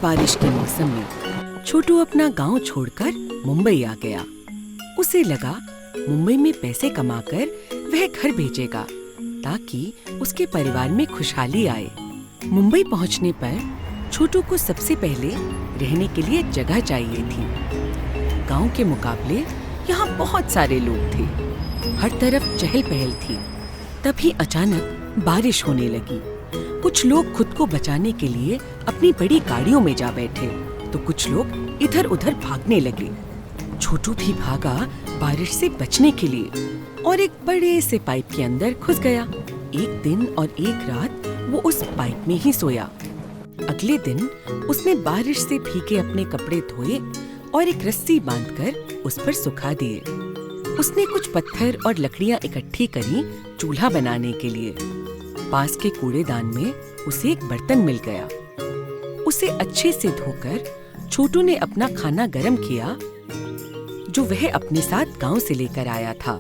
बारिश के मौसम में छोटू अपना गांव छोड़कर मुंबई आ गया। उसे लगा मुंबई में पैसे कमाकर वह घर भेजेगा ताकि उसके परिवार में खुशहाली आए। मुंबई पहुंचने पर छोटू को सबसे पहले रहने के लिए जगह चाहिए थी। गांव के मुकाबले यहाँ बहुत सारे लोग थे, हर तरफ चहल पहल थी। तभी अचानक बारिश होने लगी। कुछ लोग खुद को बचाने के लिए अपनी बड़ी गाड़ियों में जा बैठे तो कुछ लोग इधर उधर भागने लगे। छोटू भी भागा बारिश से बचने के लिए और एक बड़े से पाइप के अंदर घुस गया। एक दिन और एक रात वो उस पाइप में ही सोया। अगले दिन उसने बारिश से भीगे अपने कपड़े धोए और एक रस्सी बांधकर उस पर सुखा दिए। उसने कुछ पत्थर और लकड़ियां इकट्ठी करी चूल्हा बनाने के लिए। पास के कूड़ेदान में उसे एक बर्तन मिल गया। उसे अच्छे से धोकर छोटू ने अपना खाना गर्म किया जो वह अपने साथ गांव से लेकर आया था।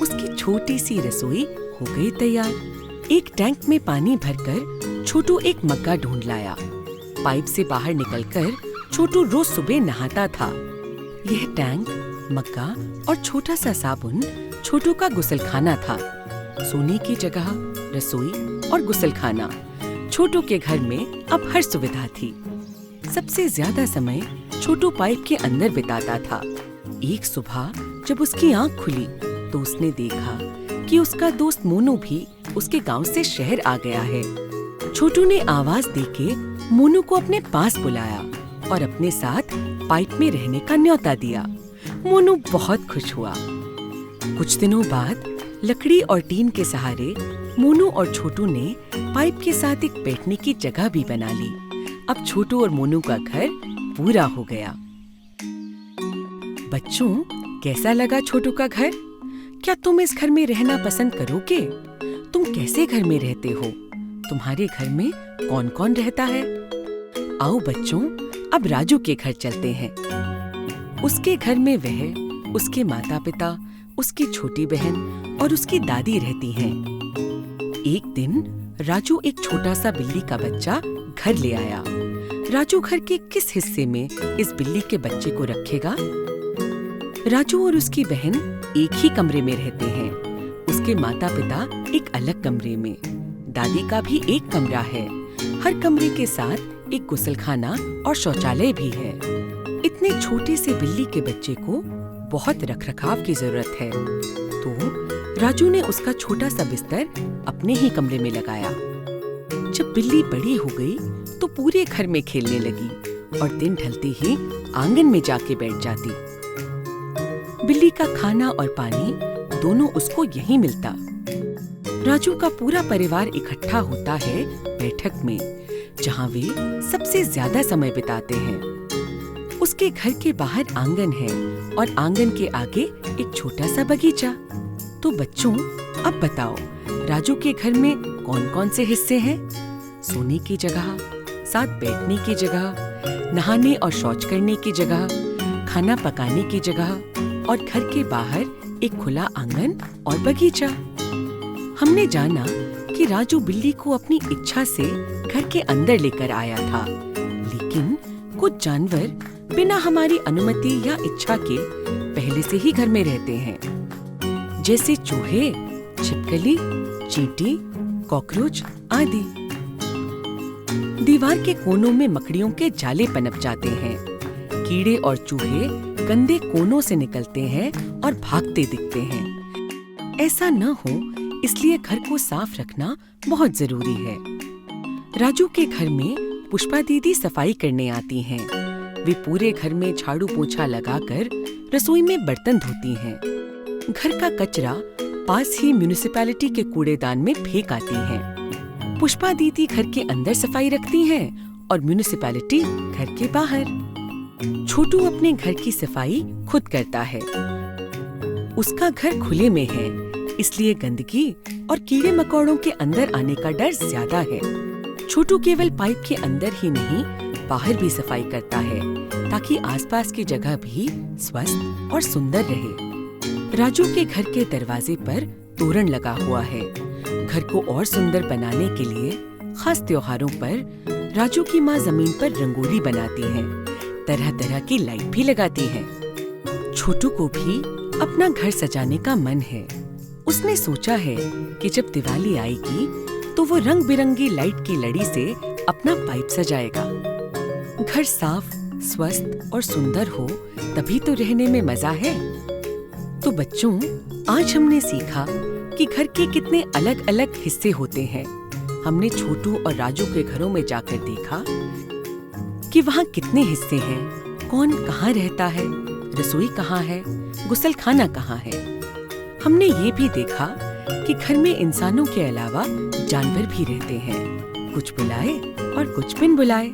उसकी छोटी सी रसोई हो गई तैयार। एक टैंक में पानी भरकर छोटू एक मग्गा ढूंढ लाया। पाइप से बाहर निकलकर छोटू रोज सुबह नहाता था। यह टैंक, मग्गा और छोटा सा साबुन छोटू का गुसलखाना था। सोने की जगह रसोई और गुसलखाना। छोटू के घर में अब हर सुविधा थी। सबसे ज्यादा समय छोटू पाइप के अंदर बिताता था। एक सुबह जब उसकी आंख खुली तो उसने देखा कि उसका दोस्त मोनू भी उसके गांव से शहर आ गया है। छोटू ने आवाज देके मोनू को अपने पास बुलाया और अपने साथ पाइप में रहने का न्योता दिया। मोनू बहुत खुश हुआ। कुछ दिनों बाद लकड़ी और टीन के सहारे मोनू और छोटू ने पाइप के साथ एक बैठने की जगह भी बना ली। अब छोटू और मोनू का घर पूरा हो गया। बच्चों, कैसा लगा छोटू का घर? क्या तुम इस घर में रहना पसंद करोगे? तुम कैसे घर में रहते हो? तुम्हारे घर में कौन कौन रहता है? आओ बच्चों, अब राजू के घर चलते हैं। उसके घर में वह, उसके माता पिता, उसकी छोटी बहन और उसकी दादी रहती हैं। एक दिन राजू एक छोटा सा बिल्ली का बच्चा घर ले आया। राजू घर के किस हिस्से में इस बिल्ली के बच्चे को रखेगा? राजू और उसकी बहन एक ही कमरे में रहते हैं। उसके माता पिता एक अलग कमरे में। दादी का भी एक कमरा है। हर कमरे के साथ एक गुसलखाना और शौचालय भी है। इतने छोटे से बिल्ली के बच्चे को बहुत रखरखाव की जरूरत है, तो राजू ने उसका छोटा सा बिस्तर अपने ही कमरे में लगाया। जब बिल्ली बड़ी हो गई तो पूरे घर में खेलने लगी और दिन ढलते ही आंगन में जाके बैठ जाती। बिल्ली का खाना और पानी दोनों उसको यहीं मिलता। राजू का पूरा परिवार इकट्ठा होता है बैठक में, जहाँ वे सबसे ज्यादा समय बिताते हैं। उसके घर के बाहर आंगन है और आंगन के आगे एक छोटा सा बगीचा। तो बच्चों, अब बताओ, राजू के घर में कौन कौन से हिस्से हैं? सोने की जगह, साथ बैठने की जगह, नहाने और शौच करने की जगह, खाना पकाने की जगह और घर के बाहर एक खुला आंगन और बगीचा। हमने जाना कि राजू बिल्ली को अपनी इच्छा से घर के अंदर लेकर आया था, लेकिन कुछ जानवर बिना हमारी अनुमति या इच्छा के पहले से ही घर में रहते हैं, जैसे चूहे, छिपकली, चींटी, कॉकरोच आदि। दीवार के कोनों में मकड़ियों के जाले पनप जाते हैं। कीड़े और चूहे गंदे कोनों से निकलते हैं और भागते दिखते हैं। ऐसा न हो इसलिए घर को साफ रखना बहुत जरूरी है। राजू के घर में पुष्पा दीदी सफाई करने आती हैं। वे पूरे घर में झाड़ू पोछा लगाकर रसोई में बर्तन धोती हैं। घर का कचरा पास ही म्युनिसिपैलिटी के कूड़ेदान में फेंक आती हैं। पुष्पा दीदी घर के अंदर सफाई रखती हैं और म्युनिसिपैलिटी घर के बाहर। छोटू अपने घर की सफाई खुद करता है। उसका घर खुले में है, इसलिए गंदगी और कीड़े मकोड़ों के अंदर आने का डर ज्यादा है। छोटू केवल पाइप के अंदर ही नहीं, बाहर भी सफाई करता है ताकि आसपास की जगह भी स्वस्थ और सुंदर रहे। राजू के घर के दरवाजे पर तोरण लगा हुआ है। घर को और सुंदर बनाने के लिए खास त्योहारों पर राजू की माँ जमीन पर रंगोली बनाती है, तरह तरह की लाइट भी लगाती है। छोटू को भी अपना घर सजाने का मन है। उसने सोचा है कि जब दिवाली आएगी तो वो रंग बिरंगी लाइट की लड़ी से अपना पाइप सजाएगा। घर साफ, स्वस्थ और सुंदर हो तभी तो रहने में मजा है। तो बच्चों, आज हमने सीखा कि घर के कितने अलग अलग हिस्से होते हैं। हमने छोटू और राजू के घरों में जाकर देखा कि वहाँ कितने हिस्से हैं, कौन कहाँ रहता है, रसोई कहाँ है, गुसलखाना कहाँ है। हमने ये भी देखा कि घर में इंसानों के अलावा जानवर भी रहते हैं, कुछ बुलाए और कुछ बिन बुलाए।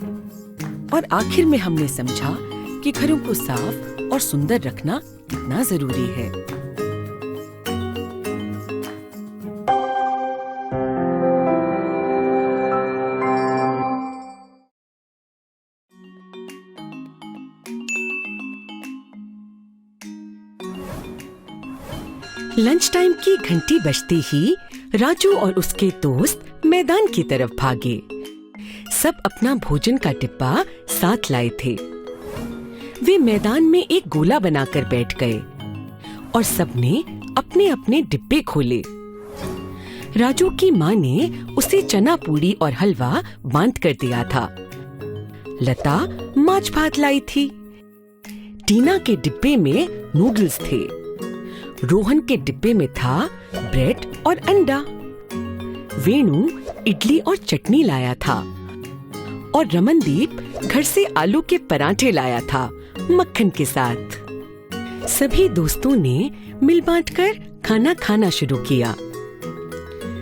और आखिर में हमने समझा कि घरों को साफ और सुंदर रखना कितना जरूरी है। लंच टाइम की घंटी बजते ही राजू और उसके दोस्त मैदान की तरफ भागे। सब अपना भोजन का डिब्बा साथ लाए थे। वे मैदान में एक गोला बनाकर बैठ गए और सबने अपने अपने डिब्बे खोले। राजू की माँ ने उसे चना पूड़ी और हलवा बांध कर दिया था। लता माछ भात लाई थी। टीना के डिब्बे में नूडल्स थे। रोहन के डिब्बे में था ब्रेड और अंडा। वेणु इडली और चटनी लाया था और रमनदीप घर से आलू के पराठे लाया था मक्खन के साथ। सभी दोस्तों ने मिल बांटकर खाना खाना शुरू किया।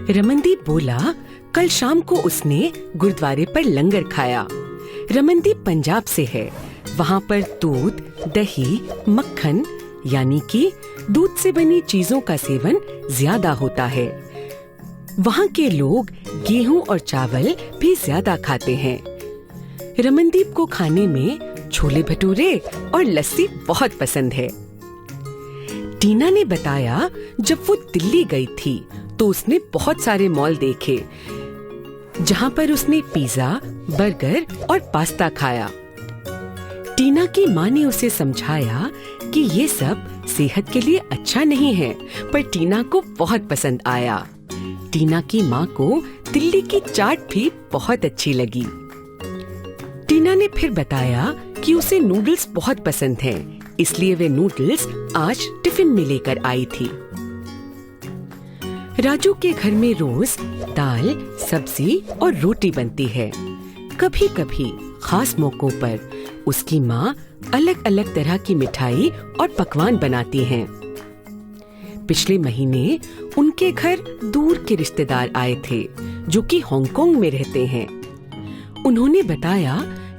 रमनदीप बोला, कल शाम को उसने गुरुद्वारे पर लंगर खाया। रमनदीप पंजाब से है। वहाँ पर दूध, दही, मक्खन यानी कि दूध से बनी चीजों का सेवन ज्यादा होता है। वहाँ के लोग गेहूं और चावल भी ज्यादा खाते हैं। रमनदीप को खाने में छोले भटूरे और लस्सी बहुत पसंद है। टीना ने बताया, जब वो दिल्ली गई थी तो उसने बहुत सारे मॉल देखे जहाँ पर उसने पिज्जा, बर्गर और पास्ता खाया। टीना की माँ ने उसे समझाया कि ये सब सेहत के लिए अच्छा नहीं है, पर टीना को बहुत पसंद आया। टीना की माँ को दिल्ली की चाट भी बहुत अच्छी लगी। टीना ने फिर बताया कि उसे नूडल्स बहुत पसंद हैं, इसलिए वे नूडल्स आज टिफिन में लेकर आई थी। राजू के घर में रोज दाल, सब्जी और रोटी बनती है। कभी कभी खास मौकों पर उसकी माँ अलग अलग तरह की मिठाई और पकवान बनाती हैं। पिछले महीने उनके घर दूर के रिश्तेदार आए थे जो कि हांगकांग में रहते हैं। उन्होंने बताया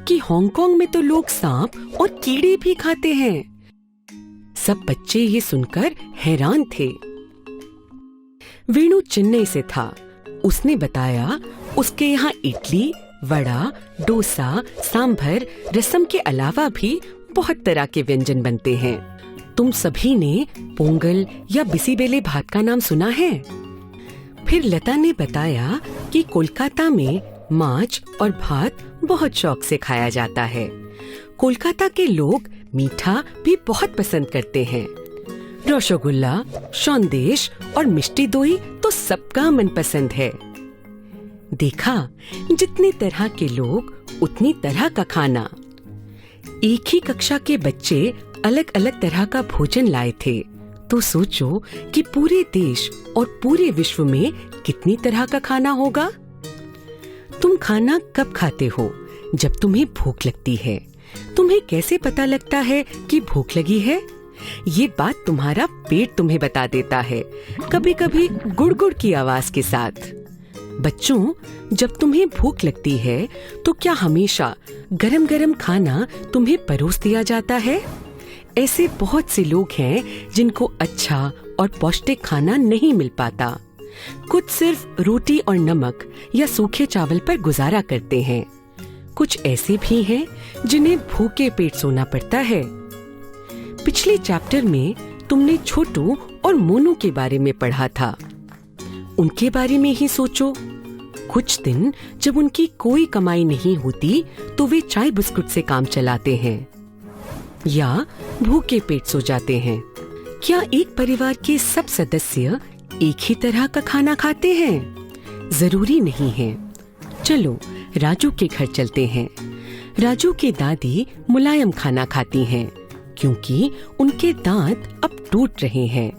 कि हांगकांग में तो लोग सांप और कीड़े भी खाते हैं। सब बच्चे ये सुनकर हैरान थे। वेणु चेन्नई से था। उसने बताया उसके यहाँ इडली, वड़ा, डोसा, सांभर, रसम के अलावा भी बहुत तरह के व्यंजन बनते हैं। तुम सभी ने पोंगल या बिसीबेले भात का नाम सुना है? फिर लता ने बताया कि कोलकाता में माछ और भात बहुत शौक से खाया जाता है। कोलकाता के लोग मीठा भी बहुत पसंद करते हैं। रसगुल्ला, सौंदेश और मिष्टी दोई तो सबका मनपसंद है। देखा, जितनी तरह के लोग उतनी तरह का खाना। एक ही कक्षा के बच्चे अलग अलग तरह का भोजन लाए थे, तो सोचो कि पूरे देश और पूरे विश्व में कितनी तरह का खाना होगा। तुम खाना कब खाते हो? जब तुम्हें भूख लगती है। तुम्हें कैसे पता लगता है कि भूख लगी है? ये बात तुम्हारा पेट तुम्हें बता देता है, कभी कभी गुड़गुड़ की आवाज के साथ। बच्चों, जब तुम्हें भूख लगती है तो क्या हमेशा गरम गरम खाना तुम्हें परोस दिया जाता है? ऐसे बहुत से लोग हैं जिनको अच्छा और पौष्टिक खाना नहीं मिल पाता। कुछ सिर्फ रोटी और नमक या सूखे चावल पर गुजारा करते हैं। कुछ ऐसे भी हैं जिन्हें भूखे पेट सोना पड़ता है। पिछले चैप्टर में तुमने छोटू और मोनू के बारे में पढ़ा था। उनके बारे में ही सोचो। कुछ दिन जब उनकी कोई कमाई नहीं होती तो वे चाय बिस्कुट से काम चलाते हैं या भूखे पेट सो जाते हैं। क्या एक परिवार के सब सदस्य एक ही तरह का खाना खाते हैं? जरूरी नहीं है। चलो राजू के घर चलते हैं। राजू की दादी मुलायम खाना खाती हैं क्योंकि उनके दांत अब टूट रहे हैं।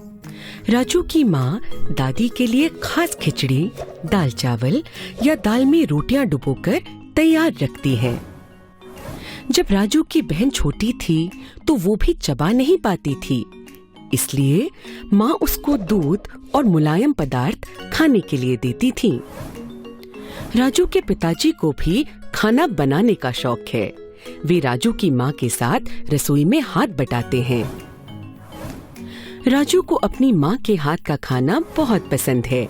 राजू की माँ दादी के लिए खास खिचड़ी, दाल चावल या दाल में रोटियां डुबोकर तैयार रखती है। जब राजू की बहन छोटी थी तो वो भी चबा नहीं पाती थी, इसलिए माँ उसको दूध और मुलायम पदार्थ खाने के लिए देती थी। राजू के पिताजी को भी खाना बनाने का शौक है। वे राजू की माँ के साथ रसोई में हाथ बटाते हैं। राजू को अपनी माँ के हाथ का खाना बहुत पसंद है,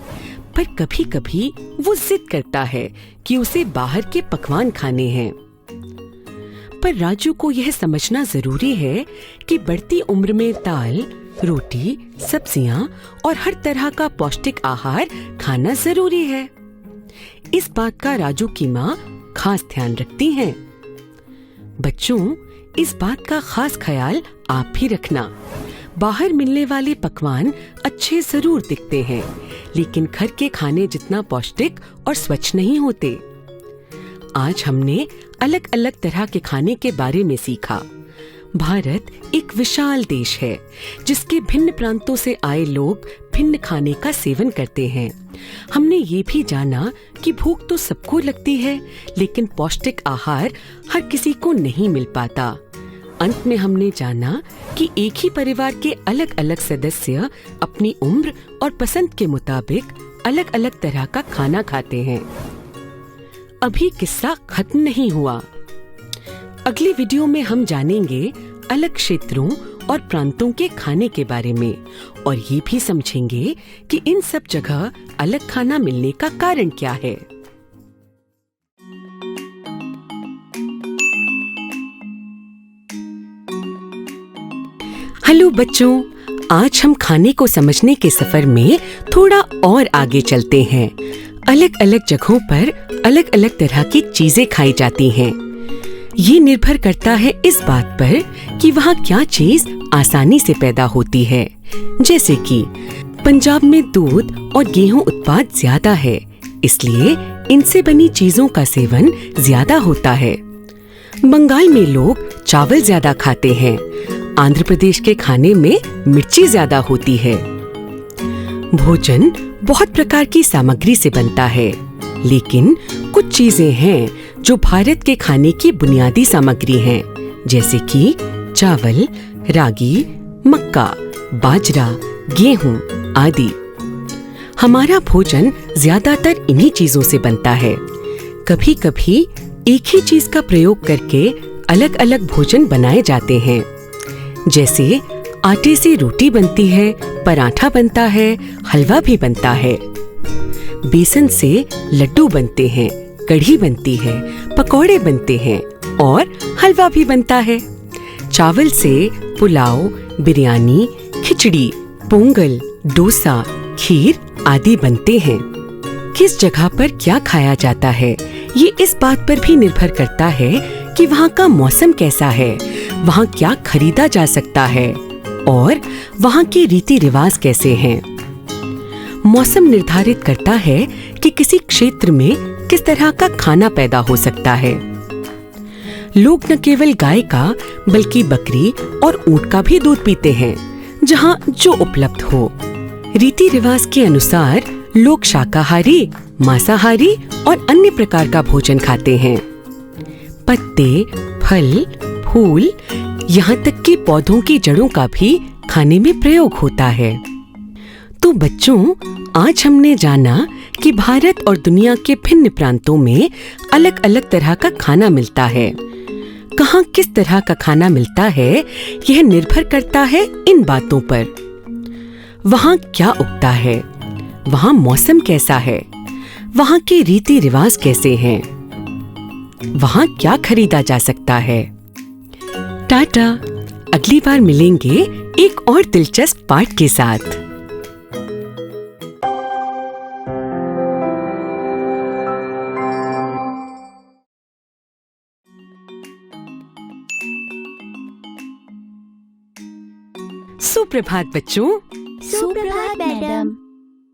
पर कभी-कभी वो जिद करता है कि उसे बाहर के पकवान खाने हैं। पर राजू को यह समझना जरूरी है कि बढ़ती उम्र में दाल, रोटी, सब्जियां और हर तरह का पौष्टिक आहार खाना जरूरी है। इस बात का राजू की माँ खास ध्यान रखती हैं। बच्चों, इस बात का खास ख्याल आप भी रखना। बाहर मिलने वाले पकवान अच्छे जरूर दिखते हैं, लेकिन घर के खाने जितना पौष्टिक और स्वच्छ नहीं होते। आज हमने अलग अलग तरह के खाने के बारे में सीखा। भारत एक विशाल देश है जिसके भिन्न प्रांतों से आए लोग भिन्न खाने का सेवन करते हैं। हमने ये भी जाना कि भूख तो सबको लगती है, लेकिन पौष्टिक आहार हर किसी को नहीं मिल पाता। अंत में हमने जाना कि एक ही परिवार के अलग अलग सदस्य अपनी उम्र और पसंद के मुताबिक अलग अलग तरह का खाना खाते हैं। अभी किस्सा खत्म नहीं हुआ। अगली वीडियो में हम जानेंगे अलग क्षेत्रों और प्रांतों के खाने के बारे में, और ये भी समझेंगे कि इन सब जगह अलग खाना मिलने का कारण क्या है। हेलो बच्चों, आज हम खाने को समझने के सफर में थोड़ा और आगे चलते हैं। अलग अलग जगहों पर अलग अलग तरह की चीजें खाई जाती हैं। ये निर्भर करता है इस बात पर कि वहाँ क्या चीज आसानी से पैदा होती है। जैसे कि पंजाब में दूध और गेहूं उत्पाद ज्यादा है, इसलिए इनसे बनी चीजों का सेवन ज्यादा होता है। बंगाल में लोग चावल ज्यादा खाते हैं। आंध्र प्रदेश के खाने में मिर्ची ज्यादा होती है। भोजन बहुत प्रकार की सामग्री से बनता है, लेकिन कुछ चीजें हैं जो भारत के खाने की बुनियादी सामग्री हैं, जैसे कि चावल, रागी, मक्का, बाजरा, गेहूं आदि। हमारा भोजन ज्यादातर इन्हीं चीजों से बनता है। कभी कभी एक ही चीज का प्रयोग करके अलग अलग भोजन बनाए जाते हैं। जैसे आटे से रोटी बनती है, पराठा बनता है, हलवा भी बनता है। बेसन से लड्डू बनते हैं, कढ़ी बनती है, पकौड़े बनते हैं और हलवा भी बनता है। चावल से पुलाव, बिरयानी, खिचड़ी, पोंगल, डोसा, खीर आदि बनते हैं। किस जगह पर क्या खाया जाता है, ये इस बात पर भी निर्भर करता है कि वहाँ का मौसम कैसा है, वहाँ क्या खरीदा जा सकता है और वहाँ के रीति रिवाज कैसे हैं। मौसम निर्धारित करता है कि किसी क्षेत्र में किस तरह का खाना पैदा हो सकता है। लोग न केवल गाय का बल्कि बकरी और ऊंट का भी दूध पीते हैं, जहाँ जो उपलब्ध हो। रीति रिवाज के अनुसार लोग शाकाहारी, मांसाहारी और अन्य प्रकार का भोजन खाते हैं। पत्ते, फल, फूल, यहाँ तक कि पौधों की जड़ों का भी खाने में प्रयोग होता है। तो बच्चों, आज हमने जाना कि भारत और दुनिया के भिन्न प्रांतों में अलग अलग तरह का खाना मिलता है। कहाँ किस तरह का खाना मिलता है, यह निर्भर करता है इन बातों पर। वहाँ क्या उगता है, वहाँ मौसम कैसा है, वहाँ के रीति रिवाज कैसे हैं, वहाँ क्या खरीदा जा सकता है। टाटा, अगली बार मिलेंगे एक और दिलचस्प पाठ के साथ। सुप्रभात बच्चों। सुप्रभात मैडम।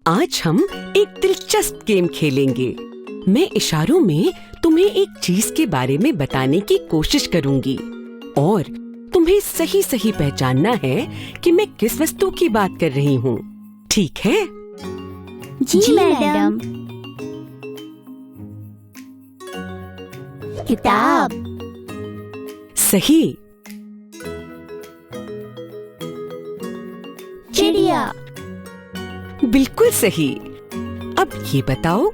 आज हम एक दिलचस्प गेम खेलेंगे। मैं इशारों में तुम्हें एक चीज के बारे में बताने की कोशिश करूंगी और तुम्हें सही सही पहचानना है कि मैं किस वस्तु की बात कर रही हूँ। ठीक है? जी मैडम। किताब। सही। चिड़िया। बिल्कुल सही। अब ये बताओ।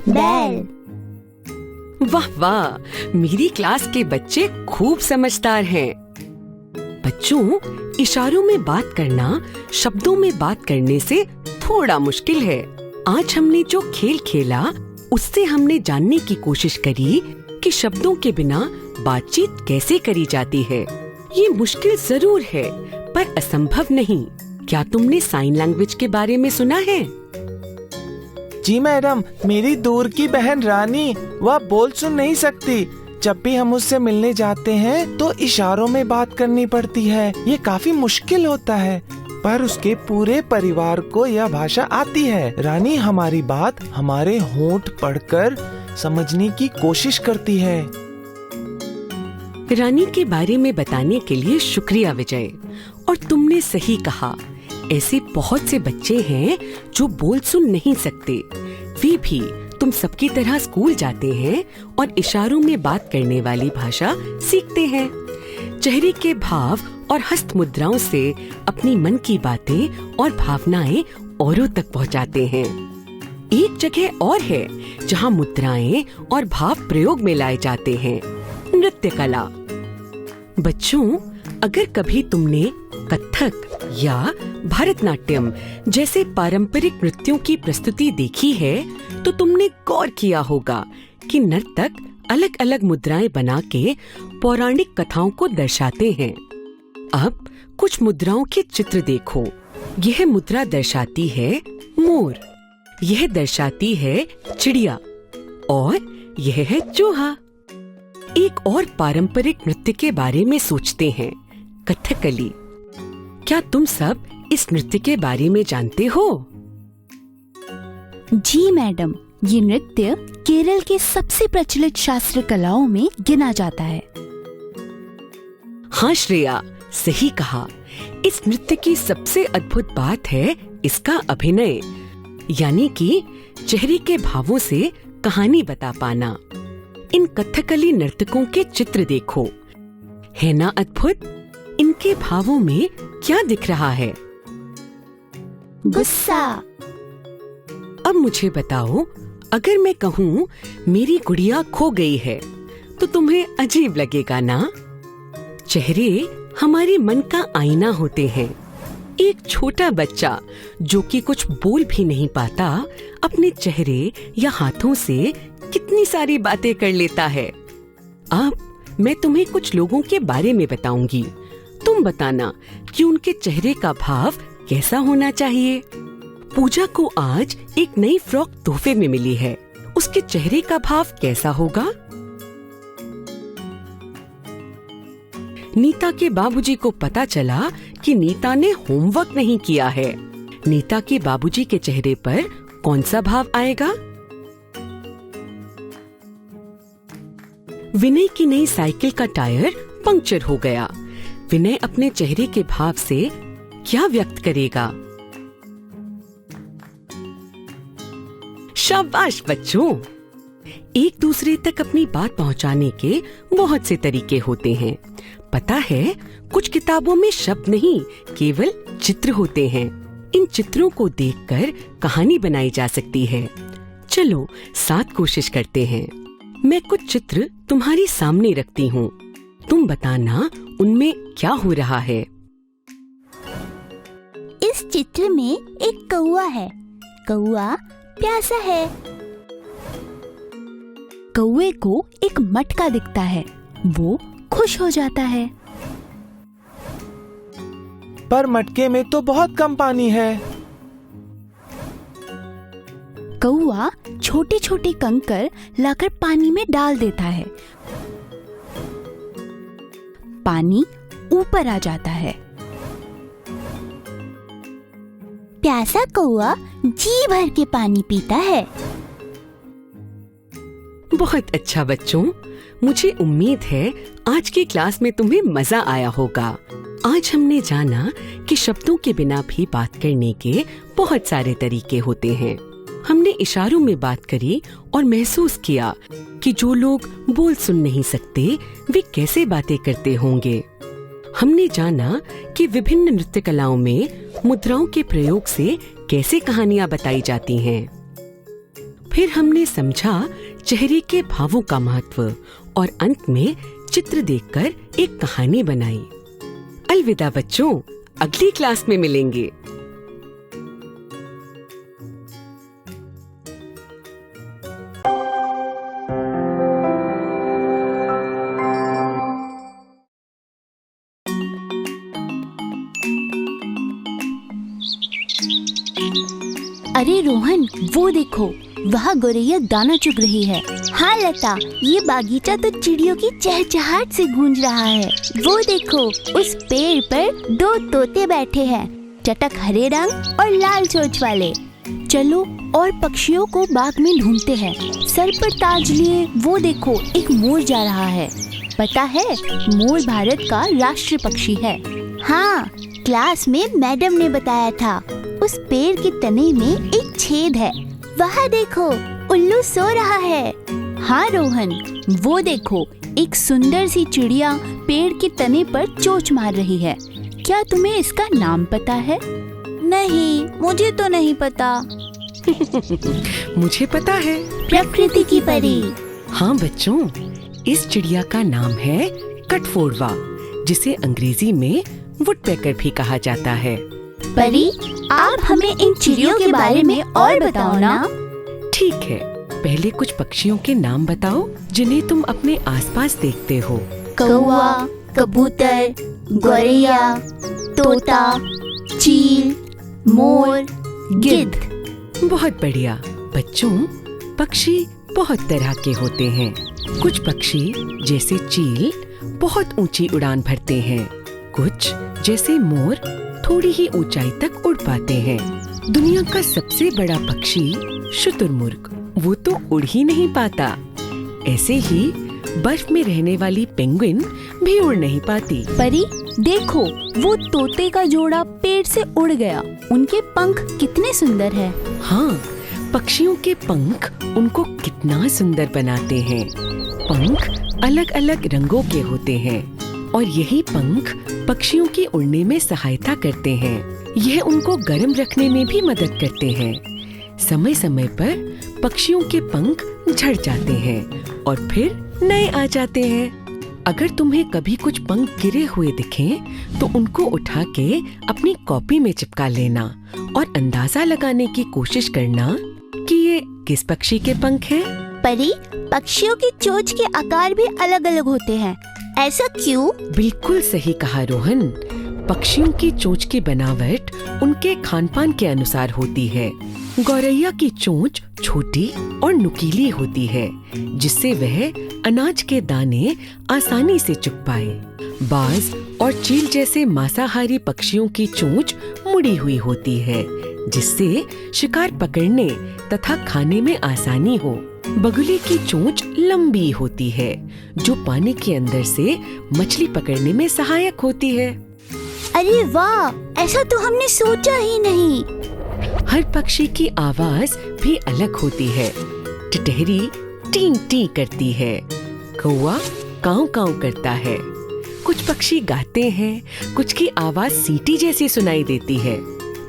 बैल। वाह वाह, मेरी क्लास के बच्चे खूब समझदार हैं। बच्चों, इशारों में बात करना शब्दों में बात करने से थोड़ा मुश्किल है। आज हमने जो खेल खेला उससे हमने जानने की कोशिश करी कि शब्दों के बिना बातचीत कैसे करी जाती है। ये मुश्किल जरूर है पर असंभव नहीं। क्या तुमने साइन लैंग्वेज के बारे में सुना है? जी मैडम, मेरी दूर की बहन रानी, वह बोल सुन नहीं सकती। जब भी हम उससे मिलने जाते हैं तो इशारों में बात करनी पड़ती है। ये काफी मुश्किल होता है पर उसके पूरे परिवार को यह भाषा आती है। रानी हमारी बात हमारे होंठ पढ़कर समझने की कोशिश करती है। रानी के बारे में बताने के लिए शुक्रिया विजय। और तुमने सही कहा, ऐसे बहुत से बच्चे हैं जो बोल सुन नहीं सकते। वे भी तुम सबकी तरह स्कूल जाते हैं और इशारों में बात करने वाली भाषा सीखते हैं। चेहरे के भाव और हस्त मुद्राओं से अपनी मन की बातें और भावनाएं औरों तक पहुंचाते हैं। एक जगह और है जहां मुद्राएं और भाव प्रयोग में लाए जाते हैं, नृत्य कला। बच्चों, अगर कभी तुमने कथक या भरतनाट्यम जैसे पारंपरिक नृत्यों की प्रस्तुति देखी है तो तुमने गौर किया होगा कि नर्तक अलग अलग मुद्राएं बना के पौराणिक कथाओं को दर्शाते हैं। अब कुछ मुद्राओं के चित्र देखो। यह मुद्रा दर्शाती है मोर, यह दर्शाती है चिड़िया और यह है चूहा। एक और पारंपरिक नृत्य के बारे में सोचते हैं, कथकली। क्या तुम सब इस नृत्य के बारे में जानते हो? जी मैडम, ये नृत्य केरल के सबसे प्रचलित शास्त्रीय कलाओं में गिना जाता है। हाँ श्रेया, सही कहा। इस नृत्य की सबसे अद्भुत बात है इसका अभिनय, यानी कि चेहरे के भावों से कहानी बता पाना। इन कथकली नर्तकों के चित्र देखो, है ना अद्भुत? इनके भावों में क्या दिख रहा है? गुस्सा। अब मुझे बताओ, अगर मैं कहूँ मेरी गुड़िया खो गई है तो तुम्हें अजीब लगेगा ना? चेहरे हमारे मन का आईना होते हैं। एक छोटा बच्चा जो कि कुछ बोल भी नहीं पाता, अपने चेहरे या हाथों से कितनी सारी बातें कर लेता है। अब मैं तुम्हें कुछ लोगों के बारे में बताऊंगी। तुम बताना कि उनके चेहरे का भाव कैसा होना चाहिए। पूजा को आज एक नई फ्रॉक तोहफे में मिली है। उसके चेहरे का भाव कैसा होगा? नीता के बाबूजी को पता चला कि नीता ने होमवर्क नहीं किया है। नीता के बाबूजी के चेहरे पर कौन सा भाव आएगा? विनय की नई साइकिल का टायर पंक्चर हो गया। विनय अपने चेहरे के भाव से क्या व्यक्त करेगा? शाबाश बच्चों! एक दूसरे तक अपनी बात पहुंचाने के बहुत से तरीके होते हैं। पता है, कुछ किताबों में शब्द नहीं, केवल चित्र होते हैं। इन चित्रों को देखकर कहानी बनाई जा सकती है। चलो साथ कोशिश करते हैं। मैं कुछ चित्र तुम्हारे सामने रखती हूँ। तुम बताना उनमें क्या हो रहा है। इस चित्र में एक कौवा है। कौवा प्यासा है। कौवे को एक मटका दिखता है, वो खुश हो जाता है। पर मटके में तो बहुत कम पानी है। कौवा छोटे छोटे कंकर लाकर पानी में डाल देता है। पानी ऊपर आ जाता है। प्यासा कौआ जी भर के पानी पीता है। बहुत अच्छा बच्चों, मुझे उम्मीद है आज की क्लास में तुम्हें मजा आया होगा। आज हमने जाना कि शब्दों के बिना भी बात करने के बहुत सारे तरीके होते हैं। हमने इशारों में बात करी और महसूस किया कि जो लोग बोल सुन नहीं सकते वे कैसे बातें करते होंगे। हमने जाना कि विभिन्न नृत्य कलाओं में मुद्राओं के प्रयोग से कैसे कहानियां बताई जाती हैं। फिर हमने समझा चेहरे के भावों का महत्व और अंत में चित्र देखकर एक कहानी बनाई। अलविदा बच्चों, अगली क्लास में मिलेंगे। अरे रोहन, वो देखो, वहाँ गौरैया दाना चुग रही है। हाँ लता, ये बागीचा तो चिड़ियों की चहचहाट से गूंज रहा है। वो देखो, उस पेड़ पर 2 तोते बैठे हैं, चटक हरे रंग और लाल चोंच वाले। चलो और पक्षियों को बाग में ढूंढते हैं। सर पर ताज लिए वो देखो, एक मोर जा रहा है। पता है, मोर भारत का राष्ट्रीय पक्षी है। हाँ, क्लास में मैडम ने बताया था। उस पेड़ के तने में एक छेद है। वहाँ देखो, उल्लू सो रहा है। हाँ रोहन, वो देखो, एक सुंदर सी चिड़िया पेड़ के तने पर चोंच मार रही है। क्या तुम्हें इसका नाम पता है? नहीं, मुझे तो नहीं पता। मुझे पता है, प्रकृति की परी। हाँ बच्चों, इस चिड़िया का नाम है कठफोड़वा, जिसे अंग्रेजी में वुडपेकर भी कहा जाता है। परी, आप हमें इन चिड़ियों के बारे में और बताओ ना। ठीक है, पहले कुछ पक्षियों के नाम बताओ जिन्हें तुम अपने आसपास देखते हो। कौवा, कबूतर, गौरैया, तोता, चील, मोर, गिद्ध। बहुत बढ़िया बच्चों, पक्षी बहुत तरह के होते हैं। कुछ पक्षी जैसे चील बहुत ऊंची उड़ान भरते हैं। कुछ जैसे मोर थोड़ी ही ऊंचाई तक उड़ पाते हैं। दुनिया का सबसे बड़ा पक्षी शुतुरमुर्ग, वो तो उड़ ही नहीं पाता। ऐसे ही बर्फ में रहने वाली पेंगुइन भी उड़ नहीं पाती। परी देखो, वो तोते का जोड़ा पेड़ से उड़ गया। उनके पंख कितने सुंदर हैं। हाँ, पक्षियों के पंख उनको कितना सुंदर बनाते हैं। पंख अलग अलग रंगों के होते हैं और यही पंख पक्षियों की उड़ने में सहायता करते हैं। यह उनको गर्म रखने में भी मदद करते हैं। समय समय पर पक्षियों के पंख झड़ जाते हैं और फिर नए आ जाते हैं। अगर तुम्हें कभी कुछ पंख गिरे हुए दिखें, तो उनको उठा के अपनी कॉपी में चिपका लेना और अंदाजा लगाने की कोशिश करना कि ये किस पक्षी के पंख हैं। परी, पक्षियों की चोंच के आकार भी अलग अलग होते हैं, ऐसा क्यों? बिल्कुल सही कहा रोहन। पक्षियों की चोंच की बनावट उनके खानपान के अनुसार होती है। गौरैया की चोंच छोटी और नुकीली होती है, जिससे वह अनाज के दाने आसानी से चुग पाए। बाज और चील जैसे मांसाहारी पक्षियों की चोंच मुड़ी हुई होती है, जिससे शिकार पकड़ने तथा खाने में आसानी हो। बगुले की चोंच लंबी होती है, जो पानी के अंदर से मछली पकड़ने में सहायक होती है। अरे वाह, ऐसा तो हमने सोचा ही नहीं। हर पक्षी की आवाज भी अलग होती है। टिटहरी टी टी करती है, कौवा काऊ काऊ करता है। कुछ पक्षी गाते हैं, कुछ की आवाज सीटी जैसी सुनाई देती है।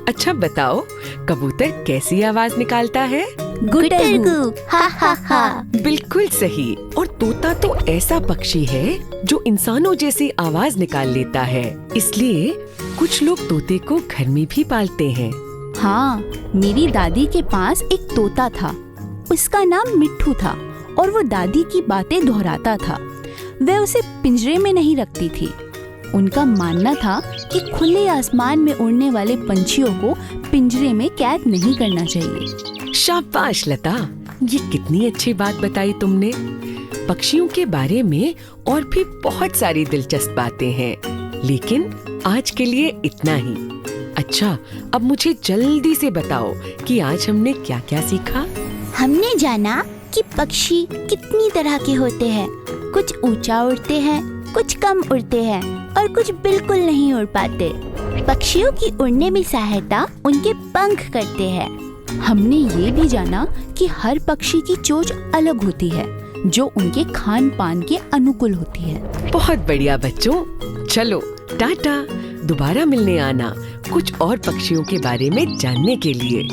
अच्छा बताओ, कबूतर कैसी आवाज निकालता है? गुटरगू, हा हा हा। बिल्कुल सही। और तोता तो ऐसा पक्षी है जो इंसानों जैसी आवाज निकाल लेता है, इसलिए कुछ लोग तोते को घर में भी पालते हैं। हाँ, मेरी दादी के पास एक तोता था। उसका नाम मिट्ठू था और वो दादी की बातें दोहराता था। वह उसे पिंजरे में नहीं रखती थी। उनका मानना था कि खुले आसमान में उड़ने वाले पंछियों को पिंजरे में कैद नहीं करना चाहिए। शाबाश लता, ये कितनी अच्छी बात बताई तुमने। पक्षियों के बारे में और भी बहुत सारी दिलचस्प बातें हैं, लेकिन आज के लिए इतना ही। अच्छा, अब मुझे जल्दी से बताओ कि आज हमने क्या क्या सीखा। हमने जाना कि पक्षी कितनी तरह के होते हैं। कुछ ऊंचा उड़ते हैं, कुछ कम उड़ते हैं और कुछ बिल्कुल नहीं उड़ पाते। पक्षियों की उड़ने में सहायता उनके पंख करते हैं। हमने ये भी जाना कि हर पक्षी की चोंच अलग होती है, जो उनके खान पान के अनुकूल होती है। बहुत बढ़िया बच्चों, चलो टाटा, दोबारा मिलने आना कुछ और पक्षियों के बारे में जानने के लिए।